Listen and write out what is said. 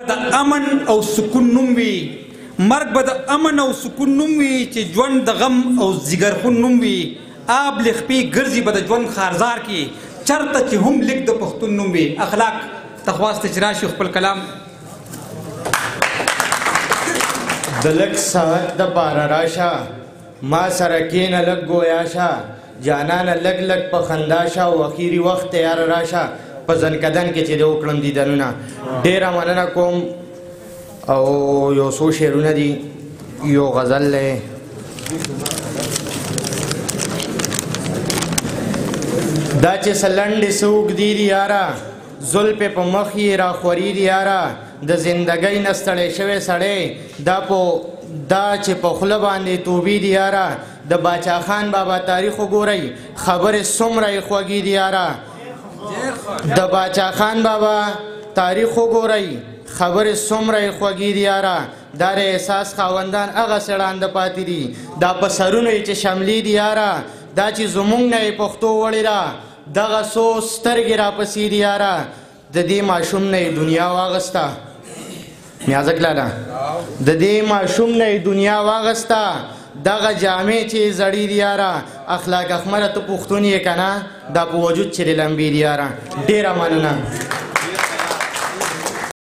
د امن او سکون نوم وي، مرګ به د امن او سکون نوم وي، چې ژوند د غم او ځیګرخون نوم وي. آب له خپې ګرځي به د ژوند خارزار کې، چرته چې هم لیک د پښتون نوم وي. اخلاق ته خواست چې راشي خپل کلام د لږ ساعت دپاره راشه، ما سره کښېنه لږ ګویا شه، جانانه لږ لږ په خندا شه او اخري وخت تیاره راشه په زنکدن کې چې د وکړم دیدنونه. ډېره مننه کوم او یو څو شعرونه دي. یو غزل دی دا چې څه لنډې څه اوږدې دي یاره، زلفې په مخ یې راخوري دي یاره، د زندګۍ نه ستړی شوی سړی دا چې په خوله باندې توبې دي یاره. د باچا خان بابا تاریخ وګورئ، خبرې څومره یې خوږې دي یاره. د باچا خان بابا تاریخ وګورئ، خبرې څومره یې خوږې دي یاره. دا د احساس خاوندان هغه سړانده پاتې دي، دا په سرونو یې چې شملې دي یاره. دا چې زموږ نه یې پښتو وړې ده، دغه څو سترګې راپسې دي یاره. د دې ماشوم نه یې دنیا واغسته، نیازک لالا د دې ماشوم نه یې دنیا واغسته، دغه جامې چې زړې دي یاره. اخلاق اخمره ته پښتون یې که نه، دا په وجود چې لمبې دي یاره. ډېره مننه.